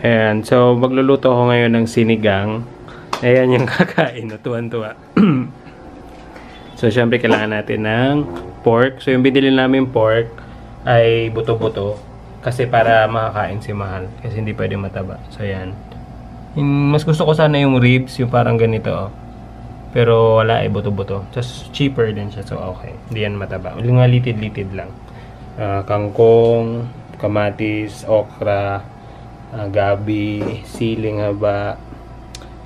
Ayan, so magluluto ako ngayon ng sinigang. Ayan yung kakain, no? Tuwan-tuwa. So, syempre kailangan natin ng pork. So, yung binili namin pork ay buto-buto. Kasi para makakain si Mahal. Kasi hindi pwede mataba. So, ayan. Mas gusto ko sana yung ribs, yung parang ganito. Oh. Pero wala eh, buto-buto. Just cheaper din siya. So, okay. Hindi yan mataba. Yung nga litid-litid lang. Kangkong, kamatis, okra, gabi, siling haba,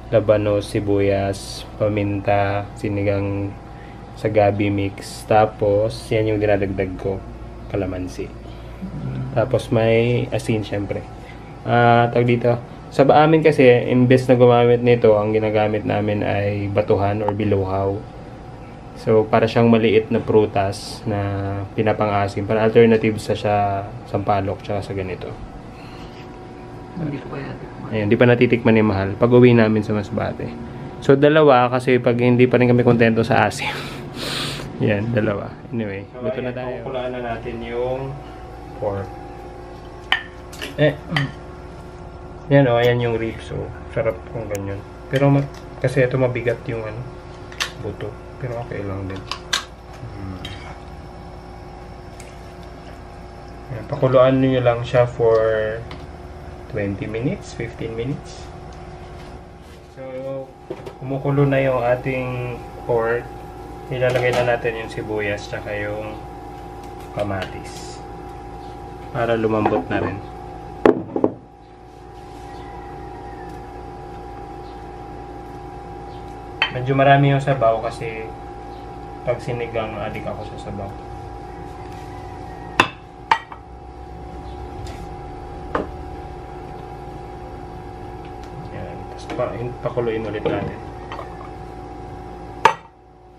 labanos, sibuyas, paminta, sinigang sa gabi mix. Tapos, yan yung dinadagdag ko. Kalamansi. Tapos, may asin syempre. Tawag dito. Sa amin kasi, imbes na gumamit nito, ang ginagamit namin ay batuhan or biluhaw. So, para siyang maliit na prutas na pinapang-asim. Para alternative sa siya sampalok tsaka sa ganito. Hindi ko pa yan. Ayun, di pa natitikman ni Mahal. Pag uwi namin sa Masbate. So, dalawa kasi pag hindi pa rin kami kontento sa asim. Yan, dalawa. Anyway, so, luto na tayo. Kukulaan na natin yung pork. Yan o, ayan yung ribs. So, sarap kung ganyan. Pero kasi ito mabigat yung buto. Pero okay lang din. Yan, pakuluan nyo lang siya for 20 minutes, 15 minutes. So, kumukulo na yung ating pork. Ilalagay na natin yung sibuyas tsaka yung kamatis. Para lumambot na rin. Medyo marami yung sabaw kasi pag sinigang, adik ako sa sabaw. Pakuluin ulit natin.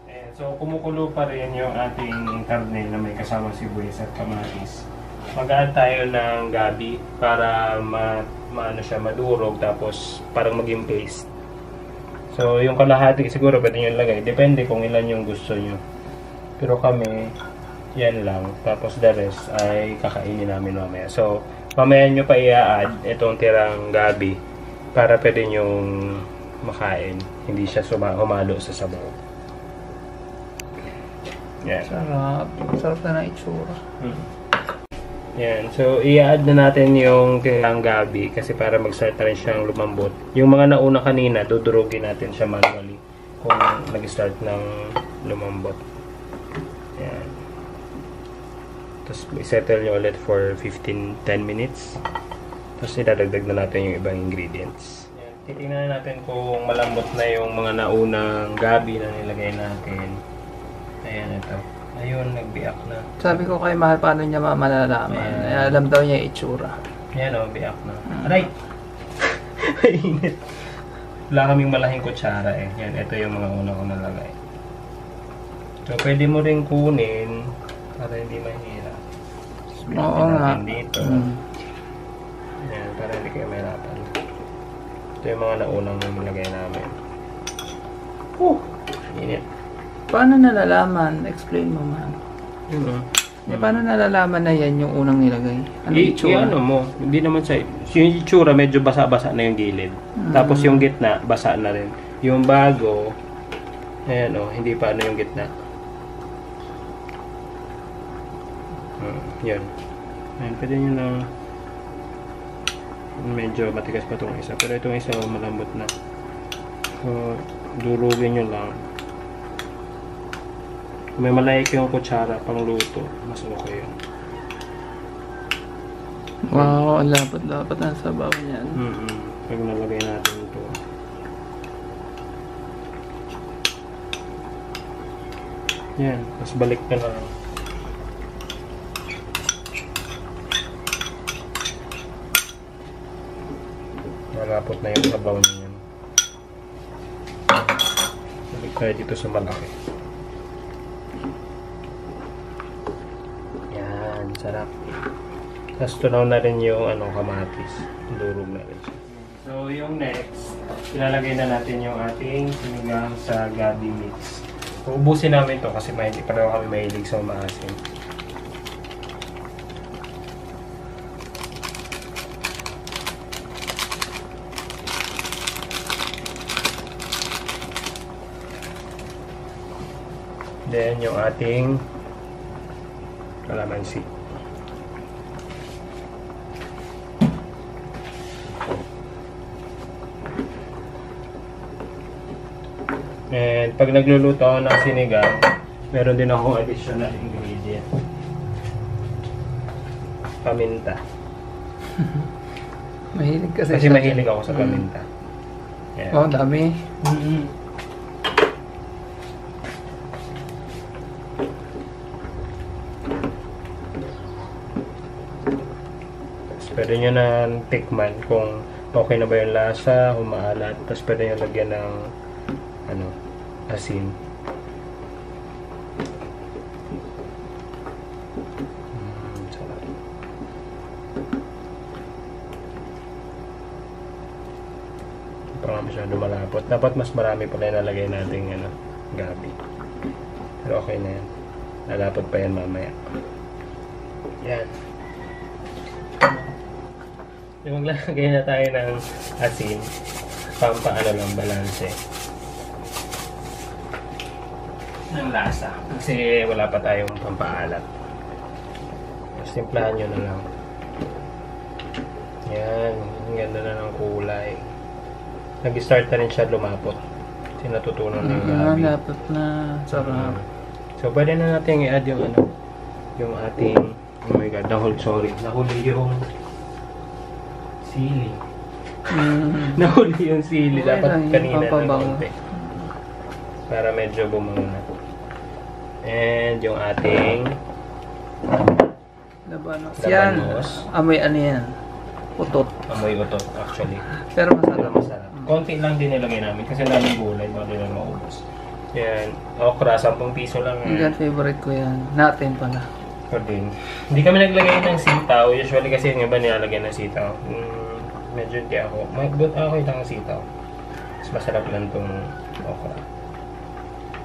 Ayan, so kumukulo pa rin yung ating karne na may kasama sibuyas at kamatis. Mag-add tayo ng gabi para maano siya, madurog tapos parang maging paste. So yung kalahati siguro pwede nyo lagay. Depende kung ilan yung gusto nyo. Pero kami, yan lang. Tapos the rest ay kakainin namin mamaya. So mamaya nyo pa i-add itong tirang gabi para pwede nyong makain. Hindi siya humalo sa sabaw. Yan. Sarap. Sarap na ng itsura. Yan. So, i-add na natin yung tirang gabi kasi para mag-start na rin siyang lumambot. Yung mga nauna kanina, dudurugin natin siya manually kung nag-start ng lumambot. Yan. Tapos, i-settle nyo ulit for 10 minutes. Tapos idadagdag na natin yung ibang ingredients. Yan. Titingnan natin kung malambot na yung mga naunang gabi na nilagay natin. Ayan, ito. Ayun, nagbiak na. Sabi ko kay Mahal, paano niya malalaman? Alam daw niya yung itsura. Yan o, biak na. Aray! Mainit. Wala kaming malahing kutsara eh. Yan, ito yung mga una ko nalagay. So, pwede mo rin kunin para hindi mahirap. Oo nga. Dito. Yan, para hindi kayo mahirapan. Ito yung mga naunang nilagay namin. Init. Paano nalalaman? Explain mo, Mahal. Paano nalalaman na yan yung unang nilagay? Ano itsura? Ano mo, hindi naman sa... Yung itsura, medyo basa-basa na yung gilid. Tapos yung gitna, basa na rin. Yung bago, ayan o, hindi pa ano yung gitna. Yan. Ayan, pwede nyo na... Medyo matigas pa itong isa. Pero itong isa, malambot na. So, durugin nyo lang. Kung may malayik yung kutsara pang luto, mas okay yun. Wow, ang lapad-lapad ang sabaw niyan. Pag nalagay natin ito. Yan, mas balik ka na lang. Malapot na yung sabaw niyan. Balik tayo dito sa malaki. Yan, sarap. Tapos tunaw na rin yung kamatis. Durog na rin siya. So yung next, ilalagay na natin yung ating sinigang sa gabi mix. So, ubusin namin to kasi pareho kami mahilig sa maasim. Then, yung ating kalamansi. And pag nagluluto ako ng sinigang, meron din akong additional ingredient. Paminta. Mahilig kasi Kasi mahilig ako sa paminta. Yeah. Oh, dami. Tapos pwede nyo na tikman kung okay na ba yung lasa, humaalat. Tapos pwede nyo lagyan ng asin. Sarap. Parang masyado malapot. Dapat mas marami pala yung nalagay nating gabi. Pero okay na yan. Lalapot pa yan mamaya. Yan. Yung maglagay na tayo ng asin, pampaano lang, balanse ng lasa. Kasi wala pa tayong pampaalat. Tapos timplahan nyo na lang. Yan. Ang ganda na ng kulay. Nag-start na rin siya lumapot. Kasi natutunan ng gabi. Lapot na. Sarap. So, pwede na natin i-add yung yung ating, oh my god, nahuli yung sili. Nahuli yung sili. Okay Dapat lang, kanina na pampabango. konti. Para medyo bumango na. And yung ating Labanos. Labanos. Yan. Amoy ano yan? Utot. amoy utot actually. Pero Pero masarap. masarap. Konti lang din nilagay namin kasi daming gulay bago nila maubos. Yan. Okra, 10 piso lang. Yan, favorite ko yan. Natin pala. Ko din. Hindi kami naglagay ng sitaw. Usually kasi yung iba nilalagay ng sitaw. Medyo hindi ako. But okay lang ang sitaw. Mas masarap lang itong okra.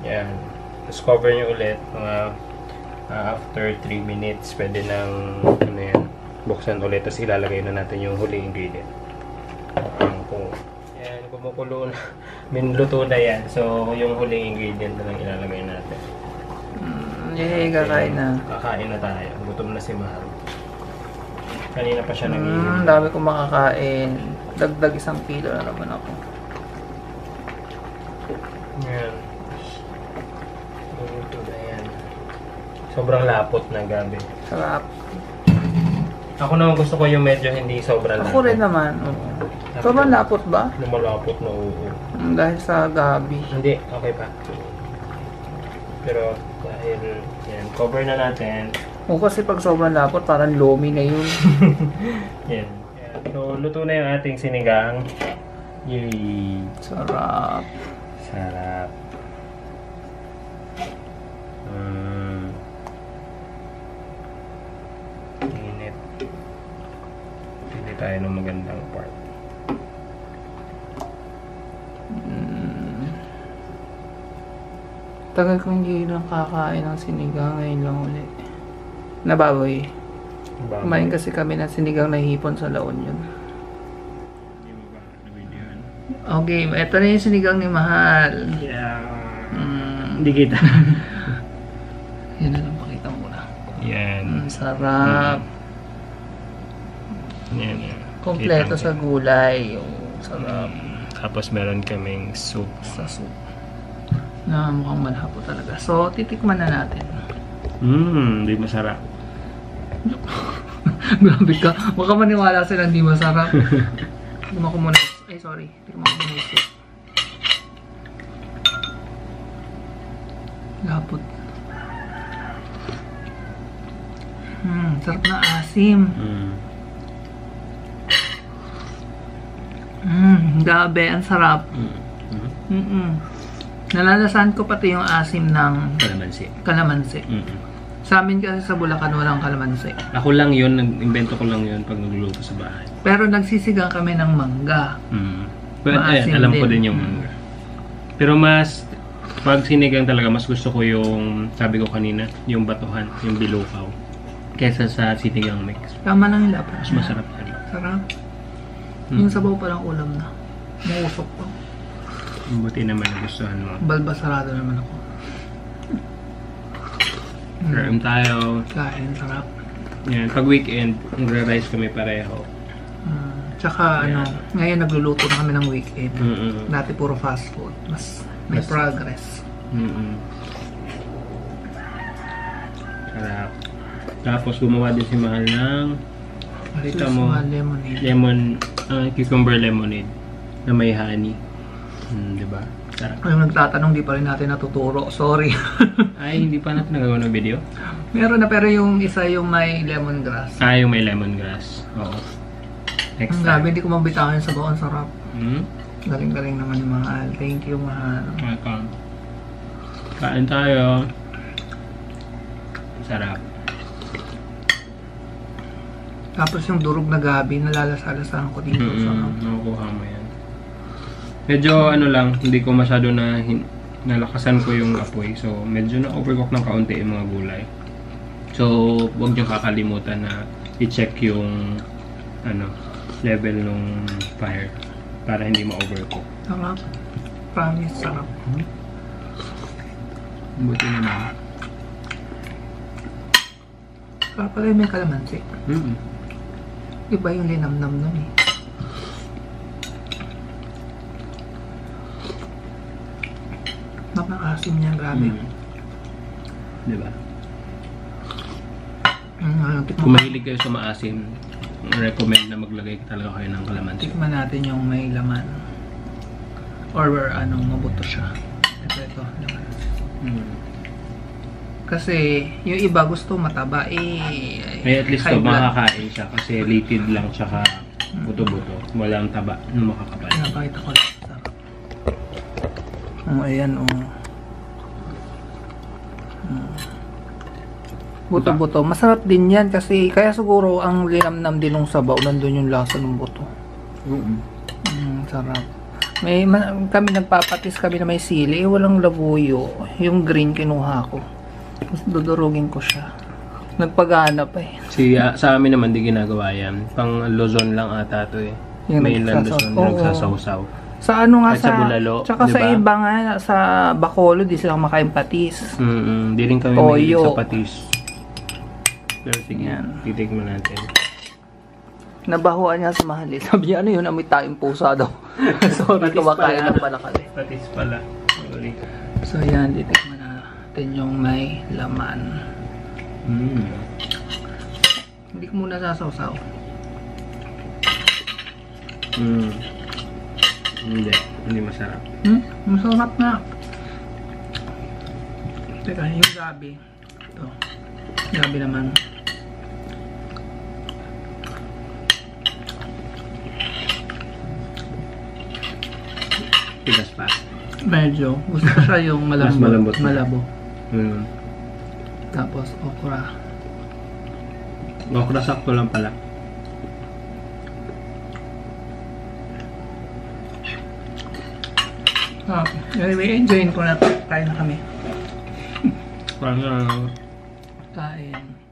Yan. Tapos cover nyo ulit. Mga after 3 minutes, pwede nang buksan ulit. Tapos ilalagay na natin yung huling ingredient. Yan, kumukulo na. Minluto na yan. So, yung huling ingredient na lang ilalagay natin. Yay, kakain na. Kakain na tayo. Gutom na si Mahal. Kanina pa siya nag-inom. Dami kong makakain. Dagdag 1 kilo na naman ako. Yan. Luto na yan. Sobrang lapot na gabi. Sarap. Ako naman gusto ko yung medyo hindi sobrang lapot. Ako rin naman. Oo. Sobrang lapot ba? Lumalapot na oo. Dahil sa gabi. Hindi, okay pa. Pero dahil yan, cover na natin. O kasi pag sobrang lapot, parang lomi na yun. Yan. Yan. So, luto na yung ating sinigang. Yay! Sarap. Sarap. Init. Pili tayo ng magandang part. Tagal ko hindi lang kakain ng sinigang, ngayon lang ulit. Nababoy. Kumain kasi kami ng sinigang na hipon sa La Union. Okay, ito na yung sinigang ni Mahal. Yeah. Hindi kita. Yan na lang, pakita mo na. Yan. Sarap. Yan. Yan. Kompleto sa gulay. Oh, sarap. Tapos meron kaming soup. Sa soup. Na mukhang malhapo talaga. So, titikman na natin. Hindi masarap. Grabe ka. Baka maniwala sila hindi masarap. Tignan ko muna. Ay, sorry. Tignan ko muna yung soup. Lapot. Sarap na asim. Gabi. Ang sarap. Nalalasan ko pati yung asim ng kalamansi. Sa amin kasi sa Bulacan walang kalamansi. Ako lang yun, nag-invento ko lang yun pag nagluluto sa bahay. Pero nagsisigang kami ng mangga. But Maasim alam ko din. din yung mangga. Pero mas, pag sinigang talaga, mas gusto ko yung, sabi ko kanina, yung batuhan, yung bilukaw. Kesa sa sinigang mix. Tama lang lapot. Mas masarap na rin. Sarap. Yung sabaw pa lang ulam na. Mausok pa. Buti naman nagustuhan mo. Balbasarado naman ako. Kain tayo. Kain, sarap. Yan, pag weekend, nagre-rice kami pareho. Tsaka ngayon nagluluto na kami ng weekend. Mm-mm. Dati puro fast food. May progress. Sarap. Tapos gumawa din si Mahal ng Lemonade. Cucumber lemonade na may honey. Diba? Sarap. Yung nagtatanong, di pa rin natin natuturo. Sorry. Ay, hindi pa natin nagagawa ng video? Meron na, pero yung isa yung may lemongrass. Yung may lemongrass. Oo. Next Ang time. gabi, hindi ko mabitawan sa baon. Sarap. Hmm? Galing-galing naman yung Mahal. Thank you, Mahal. Welcome. Kain tayo. Sarap. Tapos yung durog na gabi, nalalasalasahan ko dito. Nakukuha mo yan. Medyo lang, hindi ko masyado nalakasan ko yung apoy. So, medyo na-overcook ng kaunti yung mga gulay. So, huwag nyo kakalimutan na i-check yung level ng fire para hindi ma-overcook. Sarap. Promise, sarap. Buti naman. Sarap pala yung may kalamansi. Iba yung linamnam nun eh. Napaka-asim niya, grabe. Diba? Tikman, Kung mahilig kayo sa maasim, recommend na maglagay talaga kayo ng kalamansi. tikman natin yung may laman. Or mabuto siya. Ito, laman. Kasi yung iba gusto mataba At least high blood. makakain siya kasi litid lang tsaka buto-buto. Walang taba na makakapal. Pinapakita ko lang. Sarap. Ayan, Buto-buto. Masarap din yan kasi kaya siguro ang linamnam din ng sabaw. Nandun yung lasa ng buto. Sarap. Kami nagpapatis kami na may sili. Walang labuyo. Yung green kinuha ko. Tapos dudurugin ko siya. Nagpaghanap eh. Sa amin naman di ginagawa yan. Pang Luzon lang ata to eh. Yung May Luzon Oo. nagsasawsaw. Sa Sa Bulalo, tsaka sa diba? iba nga, sa Bacolod, di silang makain patis. Di rin kami mahilig Toyo. sa patis. Pero sige, titigman natin. Nabahuan niya sa Mahal eh. Sabi niya, ano yun, amoy tayong pusa daw. Sorry, Patis kumakain pala. ng pala kami. Patis pala. Sorry. So yan, titikman natin yung may laman. Hindi ko muna sasawsaw. Hindi masarap. Masarap na. Teka, yung gabi. Ito. Gabi naman. Tigas pa. Medyo. Gusto ko siya yung Mas malambot. malabo. Tapos okra. Okra sakto lang pala. Anyway, enjoyin ko na. Kain na kami. Parang Kain.